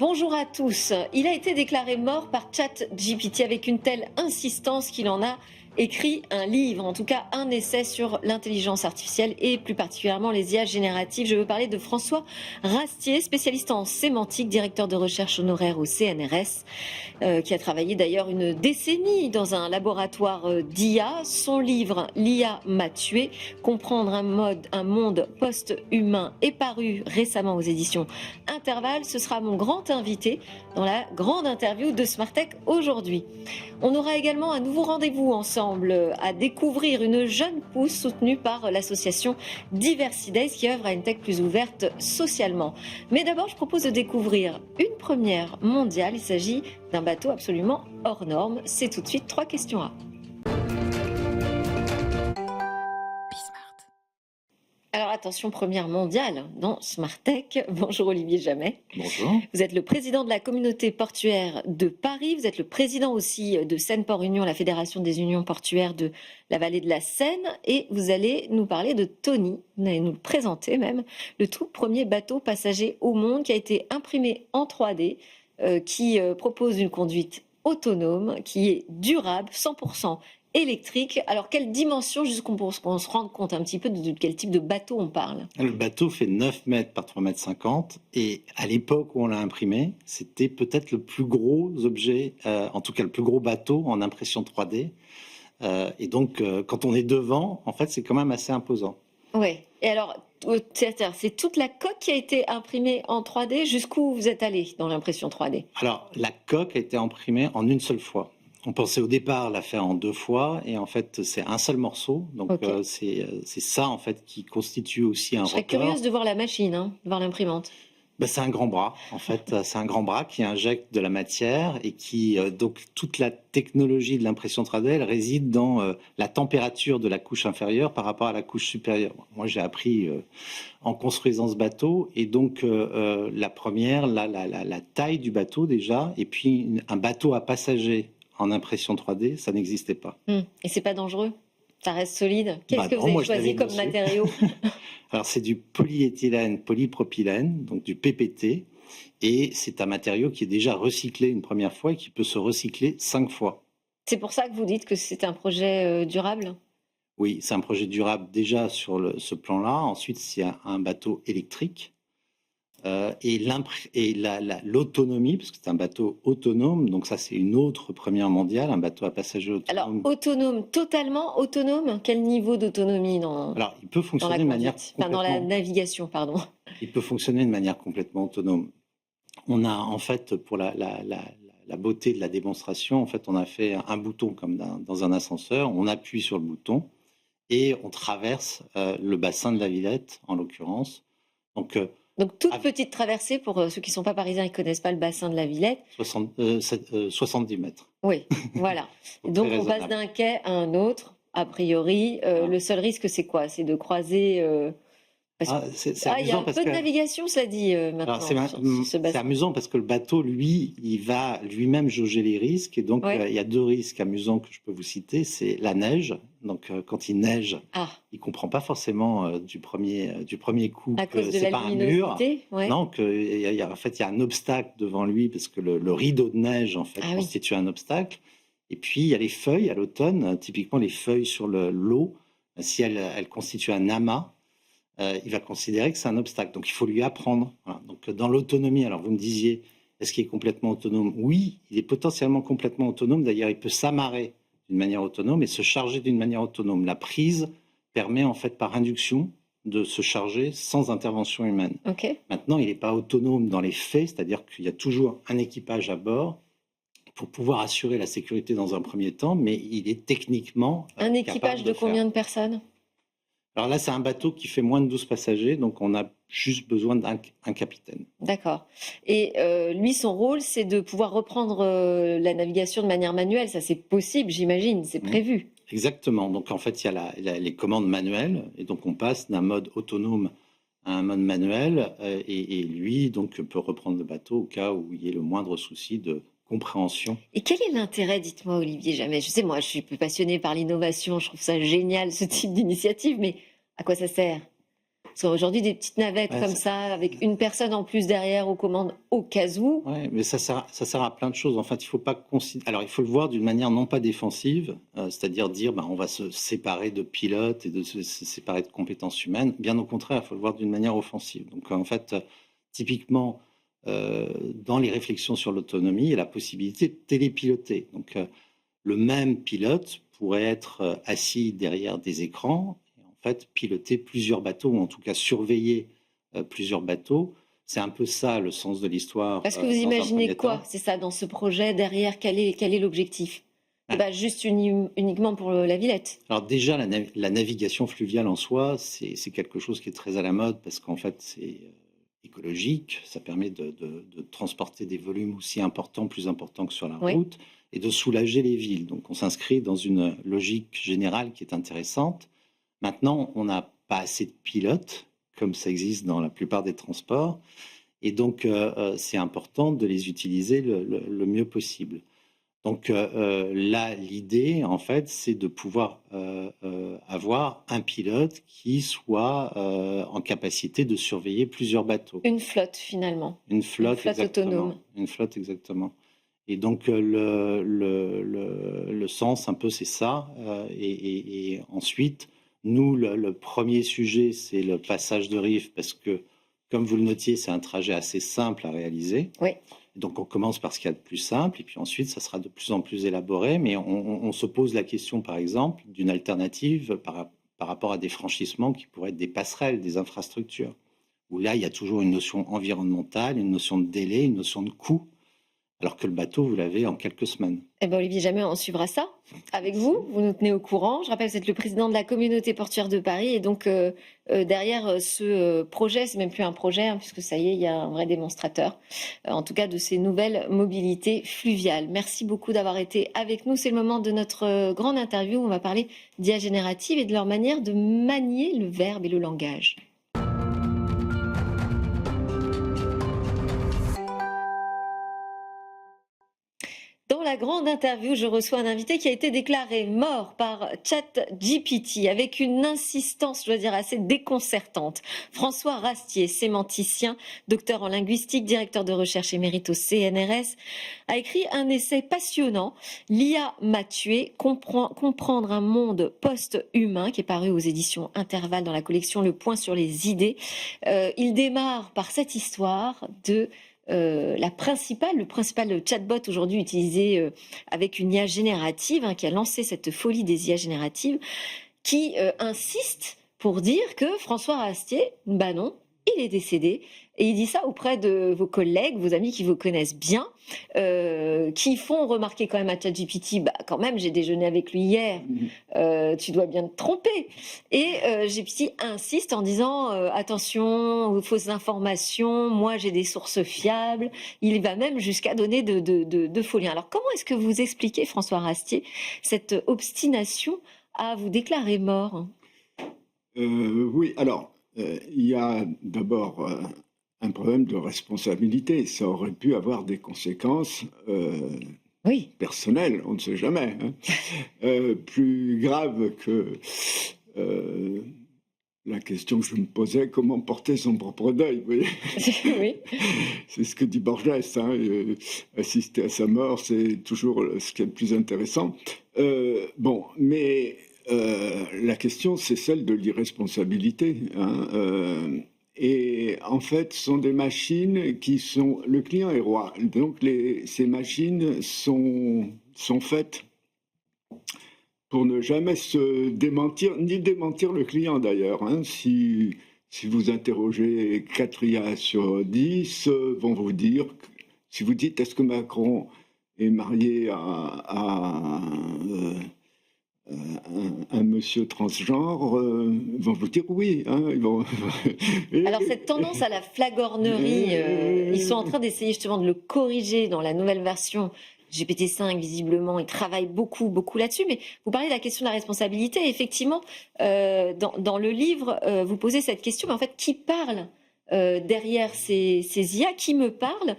bonjour à tous. Il a été déclaré mort par ChatGPT avec une telle insistance qu'il en a écrit un livre, en tout cas un essai sur l'intelligence artificielle et plus particulièrement les IA génératives. Je veux parler de François Rastier, spécialiste en sémantique, directeur de recherche honoraire au CNRS, qui a travaillé d'ailleurs une décennie dans un laboratoire d'IA. Son livre « L'IA m'a tué », comprendre un monde post-humain est paru récemment aux éditions Intervalle. Ce sera mon grand invité dans la grande interview de Smart Tech aujourd'hui. On aura également un nouveau rendez-vous ensemble à découvrir une jeune pousse soutenue par l'association Diversidays qui œuvre à une tech plus ouverte socialement. Mais d'abord, je propose de découvrir une première mondiale. Il s'agit d'un bateau absolument hors norme. C'est tout de suite 3 questions A. Alors attention, première mondiale dans Smart Tech. Bonjour Olivier Jamet. Bonjour. Vous êtes le président de la communauté portuaire de Paris. Vous êtes le président aussi de Seine-Port Union, la fédération des unions portuaires de la vallée de la Seine. Et vous allez nous parler de Tony. Vous allez nous le présenter même. Le tout premier bateau passager au monde qui a été imprimé en 3D, qui propose une conduite autonome, qui est durable, 100% électrique. Alors, quelle dimension, juste pour qu'on se rende compte un petit peu de quel type de bateau on parle? Le bateau fait 9 mètres par 3 mètres 50 et à l'époque où on l'a imprimé, c'était peut-être le plus gros objet, en tout cas le plus gros bateau en impression 3D. Et donc, quand on est devant, en fait, c'est quand même assez imposant. Oui. Et alors, c'est toute la coque qui a été imprimée en 3D. Jusqu'où vous êtes allé dans l'impression 3D? Alors, la coque a été imprimée en une seule fois. On pensait au départ la faire en 2 fois et en fait c'est un seul morceau. Donc Okay. C'est ça en fait qui constitue aussi un Je serais record. curieuse de voir la machine, de voir l'imprimante. Ben, c'est un grand bras, en fait. C'est un grand bras qui injecte de la matière et qui, donc, toute la technologie de l'impression 3D, elle réside dans la température de la couche inférieure par rapport à la couche supérieure. Moi, j'ai appris en construisant ce bateau et donc la première, la taille du bateau déjà, et puis un bateau à passagers en impression 3D, ça n'existait pas. Et c'est pas dangereux? Ça reste solide? Qu'est-ce que non, vous avez moi, je choisi navigue comme dessus. matériau? Alors, c'est du polyéthylène, polypropylène, donc du PPT. Et c'est un matériau qui est déjà recyclé une première fois et qui peut se recycler 5 fois. C'est pour ça que vous dites que c'est un projet durable? Oui, c'est un projet durable déjà sur ce plan-là. Ensuite, c'est un bateau électrique. Et l'autonomie, parce que c'est un bateau autonome, donc ça c'est une autre première mondiale, un bateau à passagers autonome. Alors, autonome, totalement autonome? Quel niveau d'autonomie Alors, il peut fonctionner de manière dans la navigation, pardon. Il peut fonctionner de manière complètement autonome. On a en fait, pour la beauté de la démonstration, en fait, on a fait un bouton comme dans un ascenseur, on appuie sur le bouton et on traverse le bassin de la Villette, en l'occurrence. Donc, toute petite traversée, pour ceux qui ne sont pas parisiens et qui ne connaissent pas le bassin de la Villette. 70 mètres. Oui, voilà. Donc, on passe d'un quai à un autre, a priori. Le seul risque, c'est quoi? C'est de croiser... il y a un peu de navigation, ça dit, maintenant. C'est amusant parce que le bateau, lui, il va lui-même jauger les risques. Et donc, il y a 2 risques amusants que je peux vous citer. C'est la neige. Donc, quand il neige, il ne comprend pas forcément du premier coup que c'est pas un mur. Ouais. Non, en fait, il y a un obstacle devant lui parce que le rideau de neige, en fait, constitue un obstacle. Et puis, il y a les feuilles à l'automne. Typiquement, les feuilles sur l'eau, si elles constituent un amas, il va considérer que c'est un obstacle. Donc, il faut lui apprendre. Voilà. Donc, dans l'autonomie, alors vous me disiez, est-ce qu'il est complètement autonome? Oui, il est potentiellement complètement autonome. D'ailleurs, il peut s'amarrer d'une manière autonome et se charger d'une manière autonome. La prise permet, en fait, par induction, de se charger sans intervention humaine. Okay. Maintenant, il n'est pas autonome dans les faits, c'est-à-dire qu'il y a toujours un équipage à bord pour pouvoir assurer la sécurité dans un premier temps, mais il est techniquement un équipage de combien de personnes? Alors là, c'est un bateau qui fait moins de 12 passagers, donc on a juste besoin d'un capitaine. D'accord. Et lui, son rôle, c'est de pouvoir reprendre la navigation de manière manuelle. Ça, c'est possible, j'imagine, c'est prévu. Exactement. Donc en fait, il y a les commandes manuelles, et donc on passe d'un mode autonome à un mode manuel, et lui, donc, peut reprendre le bateau au cas où il y ait le moindre souci de compréhension. Et quel est l'intérêt, dites-moi Olivier Jamet? Je sais, moi je suis plus passionnée par l'innovation, je trouve ça génial ce type d'initiative, mais à quoi ça sert? Parce qu'aujourd'hui, des petites navettes comme ça, avec une personne en plus derrière aux commandes au cas où. Oui, mais ça sert à plein de choses. En fait, il faut pas Alors, il faut le voir d'une manière non pas défensive, c'est-à-dire dire, on va se séparer de pilotes et de se séparer de compétences humaines. Bien au contraire, il faut le voir d'une manière offensive. Donc, en fait, typiquement, dans les réflexions sur l'autonomie, il y a la possibilité de télépiloter. Donc, le même pilote pourrait être assis derrière des écrans et en fait piloter plusieurs bateaux, ou en tout cas surveiller plusieurs bateaux. C'est un peu ça le sens de l'histoire. Parce que vous imaginez quoi, c'est ça, dans ce projet derrière, quel est l'objectif? C'est pas juste uniquement pour la Villette. Alors déjà, la navigation fluviale en soi, c'est quelque chose qui est très à la mode parce qu'en fait, c'est écologique. Ça permet de transporter des volumes aussi importants, plus importants que sur la route, et de soulager les villes. Donc on s'inscrit dans une logique générale qui est intéressante. Maintenant, on n'a pas assez de pilotes, comme ça existe dans la plupart des transports. Et donc, c'est important de les utiliser le mieux possible. Donc là, l'idée, en fait, c'est de pouvoir avoir un pilote qui soit en capacité de surveiller plusieurs bateaux. Une flotte, finalement. Une flotte autonome. Une flotte, exactement. Et donc, le sens, un peu, c'est ça. Et ensuite, nous, le premier sujet, c'est le passage de rive, parce que, comme vous le notiez, c'est un trajet assez simple à réaliser. Oui. Donc, on commence par ce qu'il y a de plus simple, et puis ensuite, ça sera de plus en plus élaboré. Mais on se pose la question, par exemple, d'une alternative par rapport à des franchissements qui pourraient être des passerelles, des infrastructures, où là, il y a toujours une notion environnementale, une notion de délai, une notion de coût, alors que le bateau, vous l'avez en quelques semaines. Eh bien, Olivier Jamais, on suivra ça avec vous. Vous nous tenez au courant. Je rappelle, vous êtes le président de la communauté portuaire de Paris. Et donc, derrière ce projet, c'est même plus un projet, puisque ça y est, il y a un vrai démonstrateur, en tout cas, de ces nouvelles mobilités fluviales. Merci beaucoup d'avoir été avec nous. C'est le moment de notre grande interview où on va parler d'IA générative et de leur manière de manier le verbe et le langage. Dans la grande interview, je reçois un invité qui a été déclaré mort par ChatGPT avec une insistance, je dois dire, assez déconcertante. François Rastier, sémanticien, docteur en linguistique, directeur de recherche émérite au CNRS, a écrit un essai passionnant, L'IA m'a tué, comprendre un monde post-humain, qui est paru aux éditions Intervalle dans la collection Le Point sur les idées. Il démarre par cette histoire de le principal chatbot aujourd'hui utilisé avec une IA générative, qui a lancé cette folie des IA génératives, qui insiste pour dire que François Rastier, non, il est décédé. Et il dit ça auprès de vos collègues, vos amis qui vous connaissent bien, qui font remarquer quand même à ChatGPT, quand même, j'ai déjeuné avec lui hier, tu dois bien te tromper. Et GPT insiste en disant, attention aux fausses informations, moi j'ai des sources fiables. Il va même jusqu'à donner de faux liens. Alors comment est-ce que vous expliquez, François Rastier, cette obstination à vous déclarer mort? Oui, alors, il y a d'abord un problème de responsabilité. Ça aurait pu avoir des conséquences personnelles, on ne sait jamais, plus graves que la question que je me posais, comment porter son propre deuil, vous voyez. Oui. C'est ce que dit Borges, assister à sa mort, c'est toujours ce qui est le plus intéressant. Mais la question, c'est celle de l'irresponsabilité. Et en fait, ce sont des machines qui sont... Le client est roi. Donc, ces machines sont faites pour ne jamais se démentir, ni démentir le client d'ailleurs. Si vous interrogez 4 IA sur 10, vont vous dire... Si vous dites, est-ce que Macron est marié à un monsieur transgenre, vont vous dire oui. Alors cette tendance à la flagornerie, ils sont en train d'essayer justement de le corriger dans la nouvelle version GPT-5, visiblement, ils travaillent beaucoup là-dessus. Mais vous parlez de la question de la responsabilité. Effectivement, dans le livre, vous posez cette question, mais en fait, qui parle derrière ces IA? Qui me parle?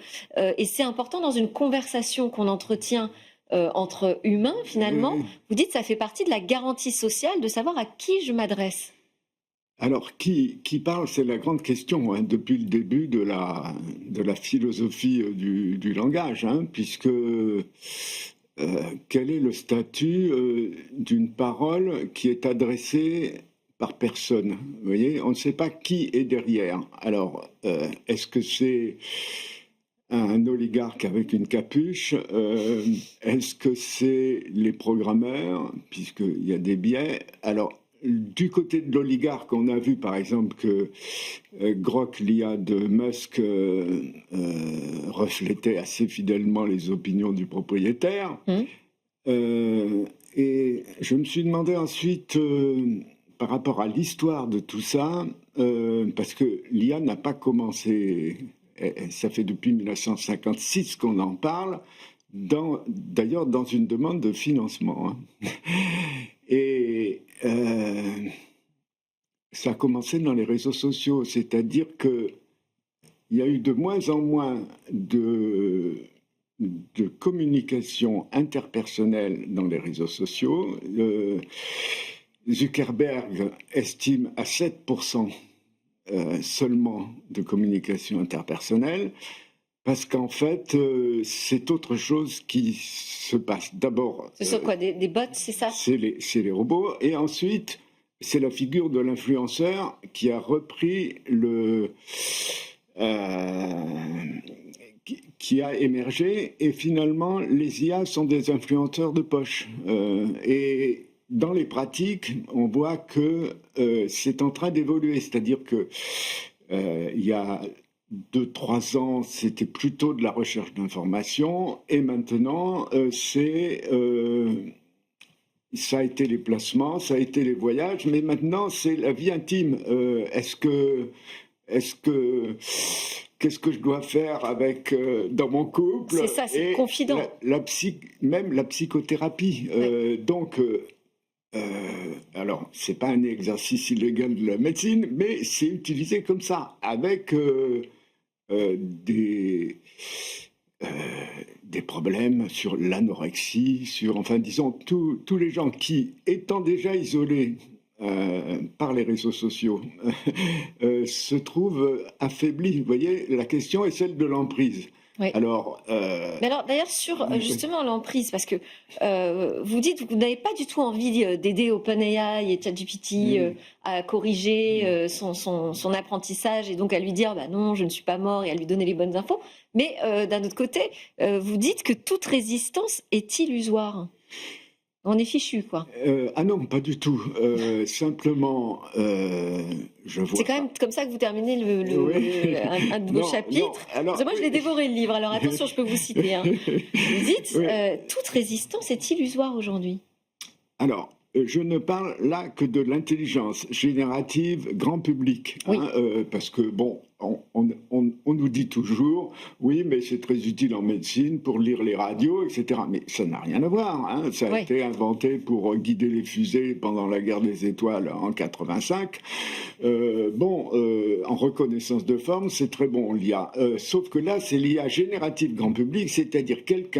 Et c'est important dans une conversation qu'on entretient entre humains, finalement. Vous dites que ça fait partie de la garantie sociale de savoir à qui je m'adresse. Alors, qui parle, c'est la grande question hein, depuis le début de la philosophie du langage, hein, puisque quel est le statut d'une parole qui est adressée par personne? Vous voyez, on ne sait pas qui est derrière. Alors, est-ce que c'est un oligarque avec une capuche? Est-ce que c'est les programmeurs, puisqu'il y a des biais? Alors, du côté de l'oligarque, on a vu par exemple que Grok, l'IA de Musk, reflétait assez fidèlement les opinions du propriétaire. Et je me suis demandé ensuite, par rapport à l'histoire de tout ça, parce que l'IA n'a pas commencé, ça fait depuis 1956 qu'on en parle, d'ailleurs dans une demande de financement. Hein. Et ça a commencé dans les réseaux sociaux, c'est-à-dire qu'il y a eu de moins en moins de communication interpersonnelle dans les réseaux sociaux. Zuckerberg estime à 7% seulement de communication interpersonnelle, parce qu'en fait, c'est autre chose qui se passe. D'abord... Ce sont quoi, des bots, c'est ça? C'est les robots. Et ensuite, c'est la figure de l'influenceur qui a repris qui a émergé. Et finalement, les IA sont des influenceurs de poche. Et dans les pratiques, on voit que c'est en train d'évoluer. C'est-à-dire que il y a 2-3 ans, c'était plutôt de la recherche d'informations, et maintenant, ça a été les placements, ça a été les voyages, mais maintenant, c'est la vie intime. Qu'est-ce que je dois faire avec dans mon couple? C'est ça, c'est confident. Même la psychothérapie. Ouais. Donc, alors, c'est pas un exercice illégal de la médecine, mais c'est utilisé comme ça, avec des problèmes sur l'anorexie, enfin disons tous les gens qui, étant déjà isolés par les réseaux sociaux, se trouvent affaiblis. Vous voyez, la question est celle de l'emprise. Oui. Alors, mais alors, d'ailleurs, sur justement l'emprise, parce que vous dites que vous n'avez pas du tout envie d'aider OpenAI et ChatGPT à corriger son apprentissage et donc à lui dire bah non, je ne suis pas mort et à lui donner les bonnes infos. Mais d'un autre côté, vous dites que toute résistance est illusoire. On est fichu, quoi. Ah non, pas du tout. Simplement, je vois. C'est quand même comme ça que vous terminez un de vos chapitres. Alors, moi, je l'ai dévoré le livre, alors attention, je peux vous citer. Hein. Vous dites, toute résistance est illusoire aujourd'hui. Alors, je ne parle là que de l'intelligence générative grand public. Oui. Hein, parce que, bon, on nous dit toujours, oui, mais c'est très utile en médecine pour lire les radios, etc. Mais ça n'a rien à voir. Hein. Ça a été inventé pour guider les fusées pendant la guerre des étoiles en 85. En reconnaissance de forme, c'est très bon, l'IA. Sauf que là, c'est l'IA générative grand public, c'est-à-dire quelque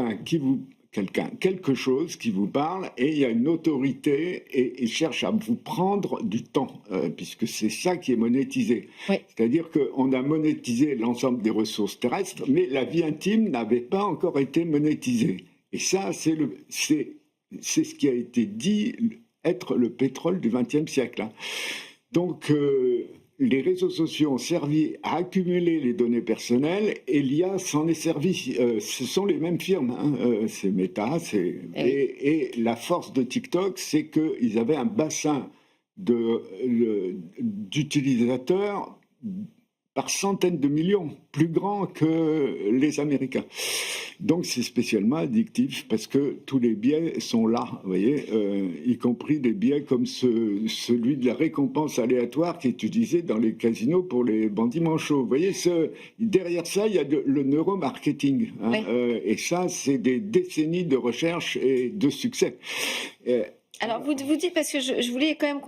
chose qui vous parle et il y a une autorité et il cherche à vous prendre du temps, puisque c'est ça qui est monétisé. Oui. C'est-à-dire qu'on a monétisé l'ensemble des ressources terrestres, mais la vie intime n'avait pas encore été monétisée. Et ça, c'est ce qui a été dit être le pétrole du XXe siècle. Hein. Donc, les réseaux sociaux ont servi à accumuler les données personnelles et l'IA s'en est servi. Ce sont les mêmes firmes, hein. C'est Meta. Et la force de TikTok, c'est qu'ils avaient un bassin d'utilisateurs par centaines de millions, plus grand que les Américains. Donc c'est spécialement addictif parce que tous les biais sont là, vous voyez, y compris des biais comme celui de la récompense aléatoire qui est utilisé dans les casinos pour les bandits manchots. Vous voyez, derrière ça, il y a le neuromarketing. Hein, oui. Et ça, c'est des décennies de recherche et de succès. Alors, vous dites, parce que je voulais quand même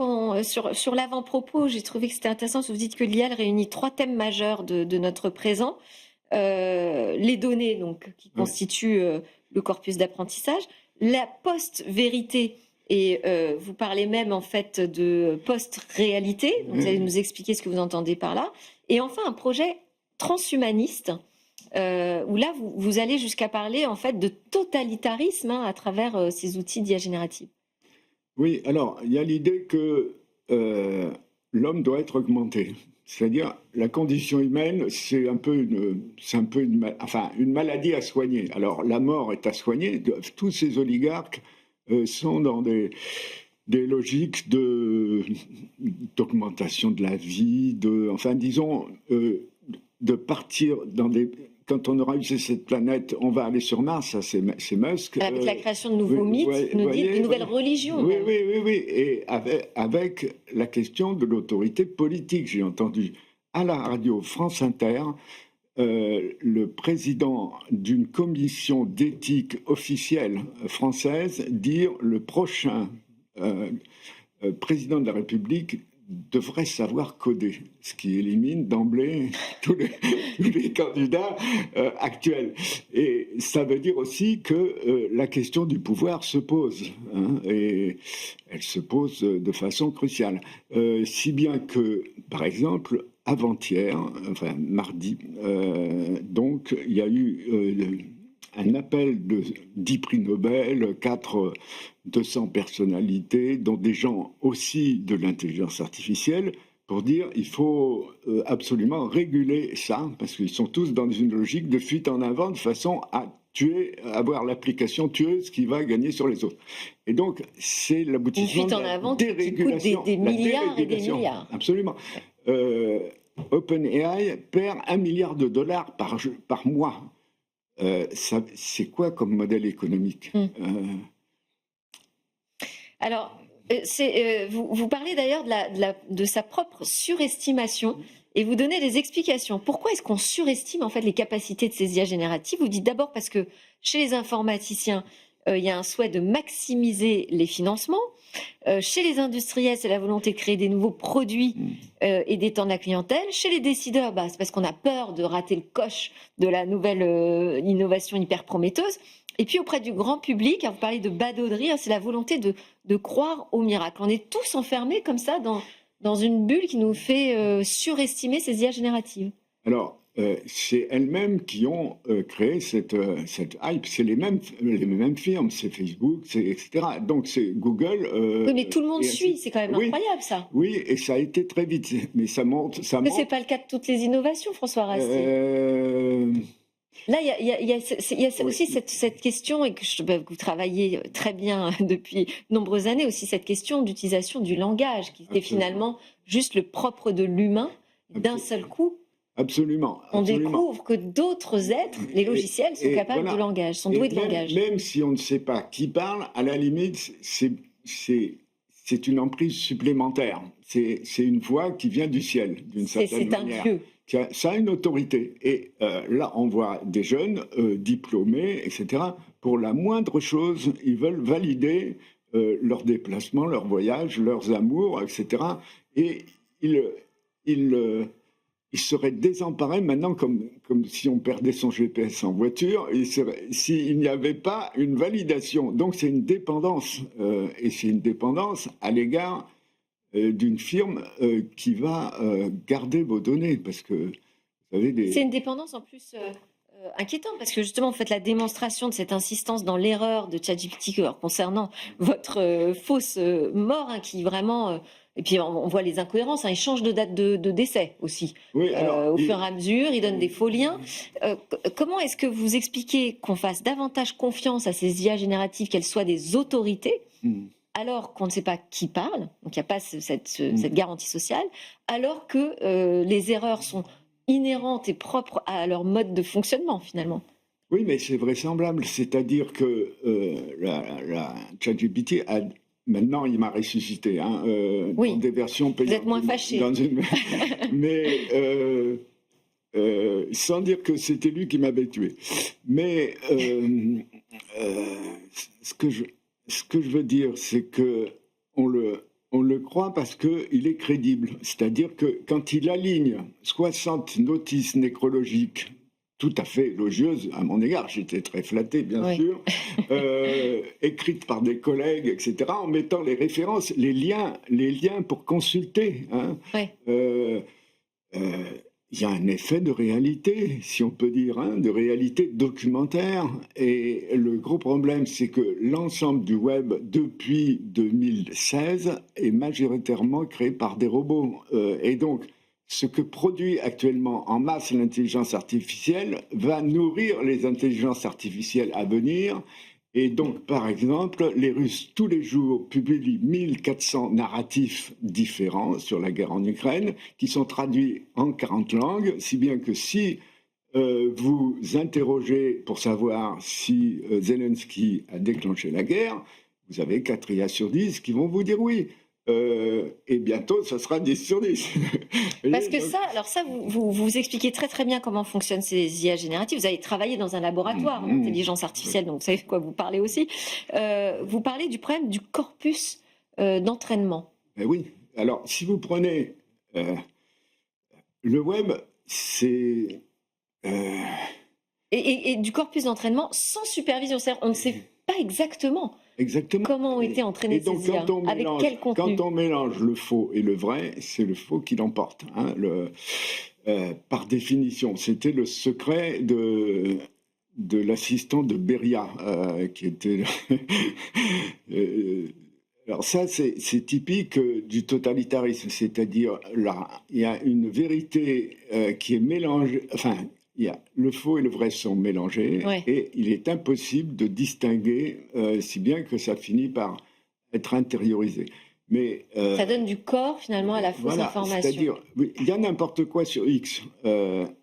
sur l'avant-propos, j'ai trouvé que c'était intéressant, vous dites que l'IA réunit 3 thèmes majeurs de notre présent. Les données donc, qui constituent le corpus d'apprentissage, la post-vérité Et vous parlez même en fait de post-réalité. Donc, vous allez nous expliquer ce que vous entendez par là. Et enfin, un projet transhumaniste où là, vous allez jusqu'à parler en fait de totalitarisme à travers ces outils d'IA générative. Oui, alors il y a l'idée que l'homme doit être augmenté. C'est-à-dire, la condition humaine, c'est un peu une maladie à soigner. Alors, la mort est à soigner. Tous ces oligarques sont dans des logiques d'augmentation de la vie, disons, de partir dans des... Quand on aura usé cette planète, on va aller sur Mars, ça c'est Musk. Avec la création de nouveaux mythes, nous dit de nouvelles religions. Oui, et avec la question de l'autorité politique, j'ai entendu à la radio France Inter le président d'une commission d'éthique officielle française dire le prochain président de la République devrait savoir coder, ce qui élimine d'emblée tous les candidats actuels. Et ça veut dire aussi que la question du pouvoir se pose, et elle se pose de façon cruciale. Si bien que, par exemple, avant-hier, enfin mardi, donc il y a eu un appel de 10 prix Nobel, 200 personnalités, dont des gens aussi de l'intelligence artificielle, pour dire il faut absolument réguler ça, parce qu'ils sont tous dans une logique de fuite en avant, de façon à tuer, avoir l'application tueuse qui va gagner sur les autres. Et donc, c'est l'aboutissement de la dérégulation. Qui coûte des milliards et des milliards. Absolument. OpenAI perd $1 milliard par mois. C'est quoi comme modèle économique Alors, vous parlez d'ailleurs de sa propre surestimation et vous donnez des explications. Pourquoi est-ce qu'on surestime en fait les capacités de ces IA génératives? Vous dites d'abord parce que chez les informaticiens, il y a un souhait de maximiser les financements. Chez les industriels, c'est la volonté de créer des nouveaux produits et d'étendre la clientèle. Chez les décideurs, c'est parce qu'on a peur de rater le coche de la nouvelle innovation hyper prometteuse. Et puis auprès du grand public, vous parlez de badauderie, c'est la volonté de croire au miracle. On est tous enfermés comme ça dans une bulle qui nous fait surestimer ces IA génératives. Alors, c'est elles-mêmes qui ont créé cette hype. C'est les mêmes firmes, c'est Facebook, etc. Donc c'est Google. Oui, mais tout le monde suit, c'est quand même incroyable ça. Oui, et ça a été très vite. Mais ça monte. Mais ce n'est pas le cas de toutes les innovations, François Rastier. Là, il y a aussi cette question, et que vous travaillez très bien depuis de nombreuses années, aussi cette question d'utilisation du langage, qui était finalement juste le propre de l'humain. D'un seul coup, absolument. On découvre que d'autres êtres, les logiciels, sont capables de langage, sont doués de langage. Même si on ne sait pas qui parle, à la limite, c'est une emprise supplémentaire. C'est une voix qui vient du ciel, d'une certaine manière. C'est un dieu. Ça a une autorité. Et là, on voit des jeunes diplômés, etc. Pour la moindre chose, ils veulent valider leurs déplacements, leurs voyages, leurs amours, etc. Et ils seraient désemparés maintenant, comme si on perdait son GPS en voiture, s'il n'y avait pas une validation. Donc c'est une dépendance, et c'est une dépendance à l'égard d'une firme qui va garder vos données, parce que vous savez... C'est une dépendance en plus inquiétante, parce que justement vous faites la démonstration de cette insistance dans l'erreur de ChatGPT concernant votre fausse mort, qui vraiment... Et puis on voit les incohérences, il change de date de décès aussi. Oui, alors, au fur et à mesure, il donne des faux liens. Comment est-ce que vous expliquez qu'on fasse davantage confiance à ces IA génératives, qu'elles soient des autorités, alors qu'on ne sait pas qui parle, donc il n'y a pas cette garantie sociale, alors que les erreurs sont inhérentes et propres à leur mode de fonctionnement finalement? Oui, mais c'est vraisemblable, c'est-à-dire que la ChatGPT a... Maintenant, il m'a ressuscité, dans des versions payantes. Vous êtes moins fâché. Mais sans dire que c'était lui qui m'avait tué. Mais ce que je veux dire, c'est que on le croit parce qu'il est crédible. C'est-à-dire que quand il aligne 60 notices nécrologiques tout à fait élogieuse à mon égard, j'étais très flatté bien sûr, écrite par des collègues, etc., en mettant les références, les liens pour consulter. Hein. Il y a un effet de réalité, si on peut dire, hein, de réalité documentaire. Et le gros problème, c'est que l'ensemble du web, depuis 2016, est majoritairement créé par des robots. Et donc, ce que produit actuellement en masse l'intelligence artificielle va nourrir les intelligences artificielles à venir. Et donc, par exemple, les Russes, tous les jours, publient 1400 narratifs différents sur la guerre en Ukraine, qui sont traduits en 40 langues, si bien que si vous interrogez pour savoir si Zelensky a déclenché la guerre, vous avez 4 IA sur 10 qui vont vous dire oui. Et bientôt, ça sera 10 sur 10. Parce que vous expliquez très très bien comment fonctionnent ces IA génératives. Vous avez travaillé dans un laboratoire d'intelligence artificielle, donc vous savez de quoi vous parlez aussi. Vous parlez du problème du corpus d'entraînement. Oui, alors si vous prenez le web, c'est... Et du corpus d'entraînement sans supervision, c'est-à-dire on ne sait pas exactement comment ont été entraînés ces IA, avec quel contenu. Quand on mélange le faux et le vrai, c'est le faux qui l'emporte. Hein, par définition, c'était le secret de l'assistant de Beria, qui était... alors ça, c'est typique du totalitarisme, c'est-à-dire là, il y a une vérité qui est mélangée... Enfin, le faux et le vrai sont mélangés, et il est impossible de distinguer, si bien que ça finit par être intériorisé. Mais, ça donne du corps finalement à la fausse information. C'est-à-dire, il y a n'importe quoi sur X,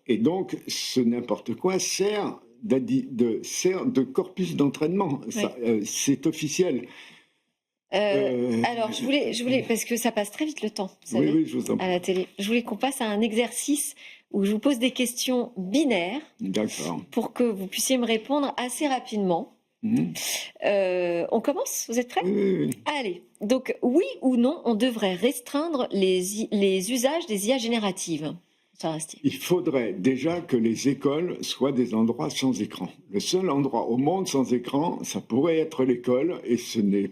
et donc ce n'importe quoi sert de corpus d'entraînement. C'est officiel. Alors, je voulais, parce que ça passe très vite le temps, vous savez, je vous en prie. À la télé. Je voulais qu'on passe à un exercice où je vous pose des questions binaires pour que vous puissiez me répondre assez rapidement. On commence? Vous êtes prêts? Oui. Allez, donc oui ou non, on devrait restreindre les usages des IA génératives? Il faudrait déjà que les écoles soient des endroits sans écran. Le seul endroit au monde sans écran, ça pourrait être l'école, et ce n'est...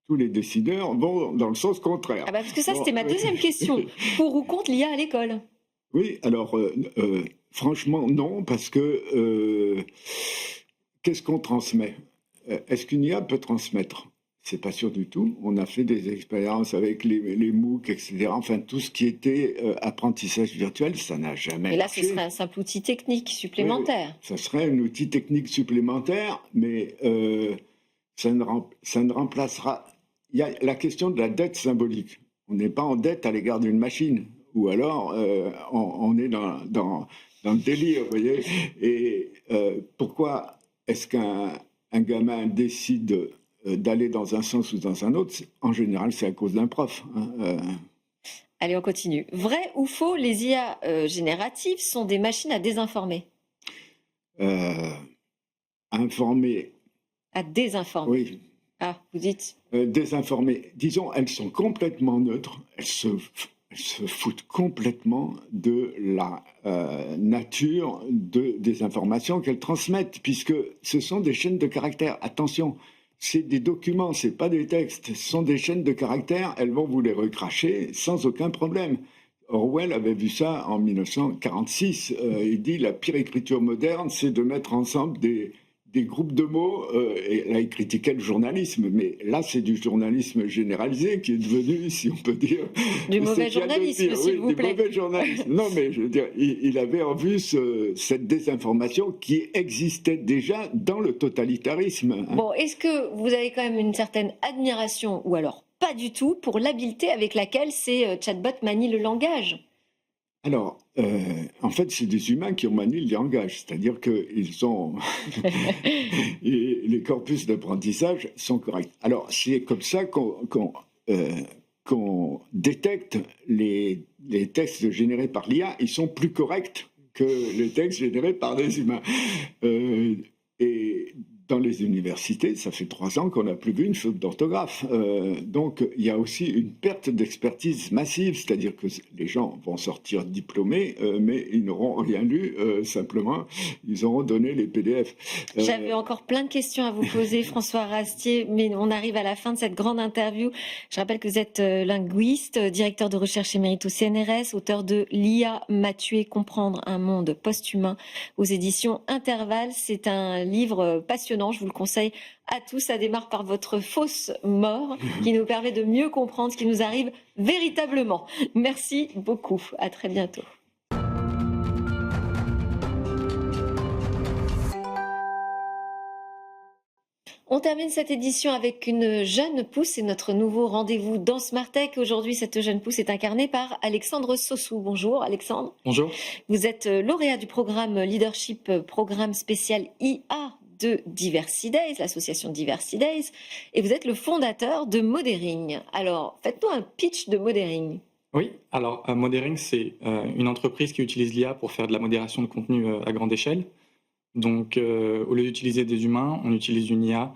tous les décideurs vont dans le sens contraire. Parce que ça, c'était ma deuxième question. Pour ou contre l'IA à l'école? Oui, alors, franchement, non, parce que qu'est-ce qu'on transmet? Est-ce qu'une IA peut transmettre? C'est pas sûr du tout. On a fait des expériences avec les MOOC, etc. Enfin, tout ce qui était apprentissage virtuel, ça n'a jamais marché. Et là, ce serait un simple outil technique supplémentaire. Oui, ça serait un outil technique supplémentaire, mais ça ne remplacera... Il y a la question de la dette symbolique. On n'est pas en dette à l'égard d'une machine, ou alors on est dans le délire, vous voyez. Et pourquoi est-ce qu'un gamin décide d'aller dans un sens ou dans un autre? En général, c'est à cause d'un prof. Allez, on continue. Vrai ou faux, les IA génératives sont des machines à désinformer? Informer. À désinformer? Oui. Ah, vous dites désinformer. Disons, elles sont complètement neutres. Elles se foutent complètement de la nature des informations qu'elles transmettent, puisque ce sont des chaînes de caractères. Attention, c'est des documents, c'est pas des textes. Ce sont des chaînes de caractères. Elles vont vous les recracher sans aucun problème. Orwell avait vu ça en 1946. Il dit la pire écriture moderne, c'est de mettre ensemble des groupes de mots, et là il critiquait le journalisme, mais là c'est du journalisme généralisé qui est devenu, si on peut dire... Du mauvais journalisme, s'il vous plaît. Du mauvais journalisme. Non, mais je veux dire, il avait en vue cette désinformation qui existait déjà dans le totalitarisme. Bon, est-ce que vous avez quand même une certaine admiration, ou alors pas du tout, pour l'habileté avec laquelle ces chatbots manient le langage? Alors, en fait, c'est des humains qui ont manié le langage, c'est-à-dire qu'ils ont... les corpus d'apprentissage sont corrects. Alors, c'est comme ça qu'on détecte les textes générés par l'IA. Ils sont plus corrects que les textes générés par des humains. Et dans les universités, ça fait 3 ans qu'on n'a plus vu une faute d'orthographe. Donc, il y a aussi une perte d'expertise massive, c'est-à-dire que les gens vont sortir diplômés, mais ils n'auront rien lu, simplement, ils auront donné les PDF. J'avais encore plein de questions à vous poser, François Rastier, mais on arrive à la fin de cette grande interview. Je rappelle que vous êtes linguiste, directeur de recherche émérite au CNRS, auteur de L'IA m'a tué, comprendre un monde post-humain aux éditions Intervalle. C'est un livre passionnant. Je vous le conseille à tous. Ça démarre par votre fausse mort qui nous permet de mieux comprendre ce qui nous arrive véritablement. Merci beaucoup. À très bientôt. On termine cette édition avec une jeune pousse. C'est notre nouveau rendez-vous dans Smart Tech. Aujourd'hui, cette jeune pousse est incarnée par Alexandre Sossou. Bonjour Alexandre. Bonjour. Vous êtes lauréat du programme Leadership, programme spécial IA de Diversidays, l'association Diversidays, et vous êtes le fondateur de Modering. Alors, faites-nous un pitch de Modering. Oui, alors Modering, c'est une entreprise qui utilise l'IA pour faire de la modération de contenu à grande échelle. Donc, au lieu d'utiliser des humains, on utilise une IA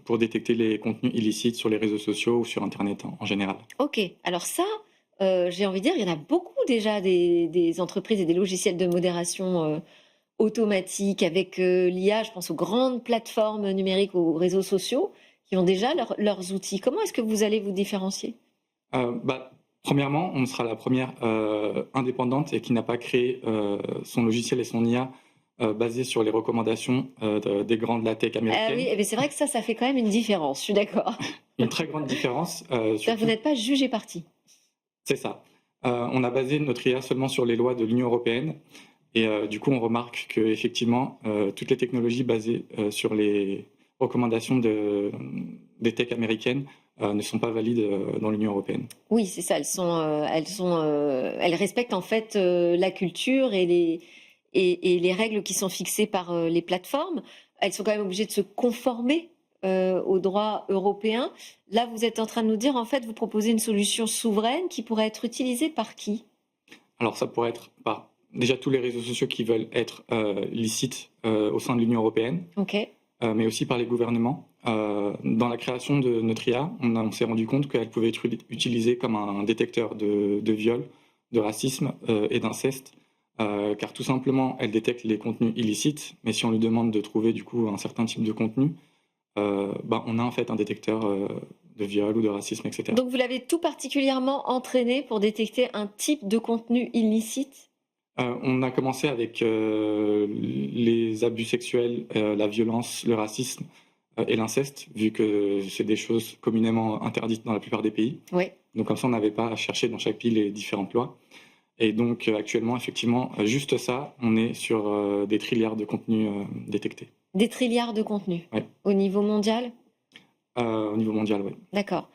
pour détecter les contenus illicites sur les réseaux sociaux ou sur Internet en général. Ok, alors ça, j'ai envie de dire, il y en a beaucoup déjà des entreprises et des logiciels de modération automatique avec l'IA. Je pense aux grandes plateformes numériques, aux réseaux sociaux qui ont déjà leurs outils. Comment est-ce que vous allez vous différencier? Premièrement, on sera la première indépendante et qui n'a pas créé son logiciel et son IA basé sur les recommandations des grandes la tech américaines. Ah oui, mais c'est vrai que ça fait quand même une différence, je suis d'accord. Une très grande différence. Vous n'êtes pas jugé parti. C'est ça. On a basé notre IA seulement sur les lois de l'Union européenne. Et du coup, on remarque qu'effectivement, toutes les technologies basées sur les recommandations des tech américaines ne sont pas valides dans l'Union européenne. Oui, c'est ça. Elles respectent en fait la culture et les règles qui sont fixées par les plateformes. Elles sont quand même obligées de se conformer au droit européen. Là, vous êtes en train de nous dire, en fait, vous proposez une solution souveraine qui pourrait être utilisée par qui? Alors, ça pourrait être par déjà tous les réseaux sociaux qui veulent être licites au sein de l'Union européenne, mais aussi par les gouvernements. Dans la création de notre IA, on s'est rendu compte qu'elle pouvait être utilisée comme un détecteur de viol, de racisme et d'inceste, car tout simplement, elle détecte les contenus illicites, mais si on lui demande de trouver du coup un certain type de contenu, on a en fait un détecteur de viol ou de racisme, etc. Donc vous l'avez tout particulièrement entraîné pour détecter un type de contenu illicite? On a commencé avec les abus sexuels, la violence, le racisme et l'inceste, vu que c'est des choses communément interdites dans la plupart des pays. Oui. Donc comme ça, on n'avait pas à chercher dans chaque pays les différentes lois. Et donc actuellement, effectivement, juste ça, on est sur des trilliards de contenus détectés. Des trilliards de contenus? Oui. Au niveau mondial? Au niveau mondial, oui. D'accord.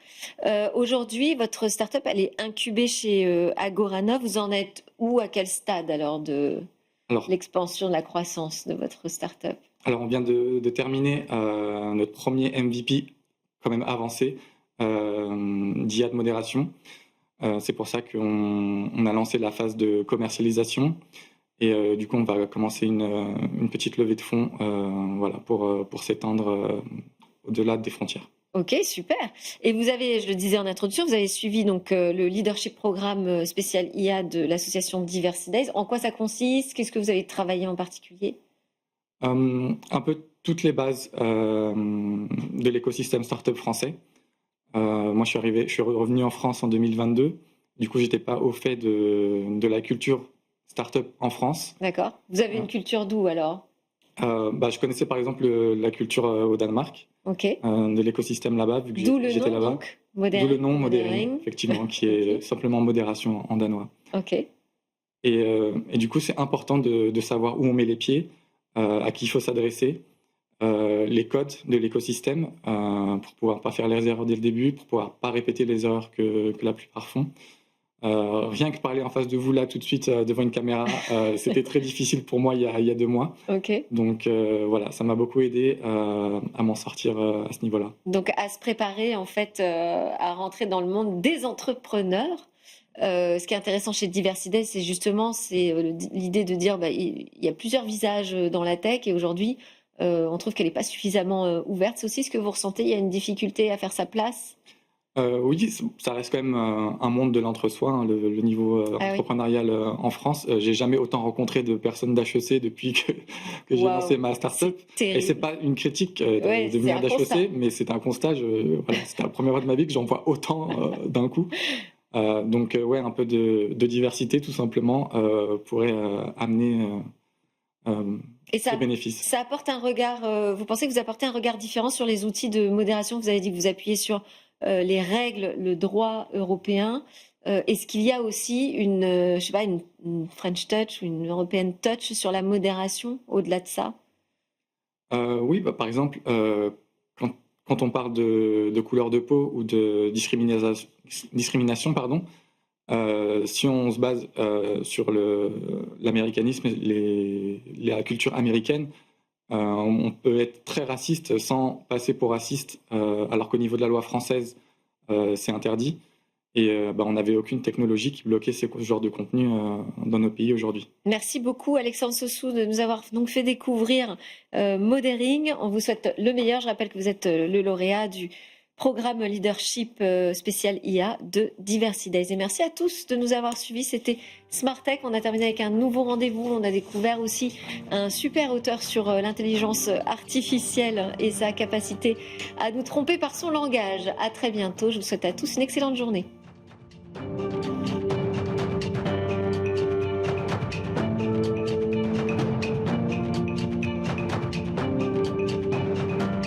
Aujourd'hui, votre start-up, elle est incubée chez Agorana. Vous en êtes où, à quel stade alors de l'expansion, de la croissance de votre start-up? Alors, on vient de terminer notre premier MVP, quand même avancé, d'IA de modération. C'est pour ça qu'on a lancé la phase de commercialisation. Et du coup, on va commencer une petite levée de fonds pour s'étendre au-delà des frontières. Ok, super. Et vous avez, je le disais en introduction, vous avez suivi donc le leadership programme spécial IA de l'association Diversidays. En quoi ça consiste? Qu'est-ce que vous avez travaillé en particulier? Un peu toutes les bases de l'écosystème startup français. Moi, je suis revenu en France en 2022. Du coup, j'étais pas au fait de la culture startup en France. D'accord. Vous avez une culture d'où alors? Je connaissais par exemple la culture au Danemark, de l'écosystème là-bas, vu que j'étais là-bas. D'où le nom Modering, effectivement, qui est simplement modération en danois. Et du coup, c'est important de savoir où on met les pieds, à qui il faut s'adresser, les codes de l'écosystème, pour pouvoir pas faire les erreurs dès le début, pour pouvoir pas répéter les erreurs que la plupart font. Rien que parler en face de vous là tout de suite devant une caméra, c'était très difficile pour moi il y a 2 mois. Donc voilà, ça m'a beaucoup aidé à m'en sortir à ce niveau-là. Donc à se préparer en fait à rentrer dans le monde des entrepreneurs. Ce qui est intéressant chez Diversidays, c'est justement l'idée de dire il y a plusieurs visages dans la tech et aujourd'hui on trouve qu'elle n'est pas suffisamment ouverte. C'est aussi ce que vous ressentez, il y a une difficulté à faire sa place? Oui, ça reste quand même un monde de l'entre-soi, hein, le niveau entrepreneurial en France. J'ai jamais autant rencontré de personnes d'HEC depuis que j'ai lancé ma start-up. Et c'est pas une critique de venir d'HEC, mais c'est un constat. Voilà, c'était la première fois de ma vie que j'en vois autant d'un coup. Donc ouais, un peu de diversité tout simplement pourrait amener des bénéfices. Ça apporte un regard. Vous pensez que vous apportez un regard différent sur les outils de modération? Vous avez dit que vous appuyez sur les règles, le droit européen. Est-ce qu'il y a aussi une French touch ou une European touch sur la modération au-delà de ça? Oui, par exemple, quand on parle de couleur de peau ou de discrimination, pardon, si on se base sur l'américanisme et la culture américaine, on peut être très raciste sans passer pour raciste, alors qu'au niveau de la loi française, c'est interdit. Et on n'avait aucune technologie qui bloquait ce genre de contenu dans nos pays aujourd'hui. Merci beaucoup Alexandre Sossou de nous avoir donc fait découvrir Modering. On vous souhaite le meilleur. Je rappelle que vous êtes le lauréat du programme Leadership spécial IA de Diversidays. Et merci à tous de nous avoir suivis. C'était Smart Tech. On a terminé avec un nouveau rendez-vous. On a découvert aussi un super auteur sur l'intelligence artificielle et sa capacité à nous tromper par son langage. À très bientôt. Je vous souhaite à tous une excellente journée.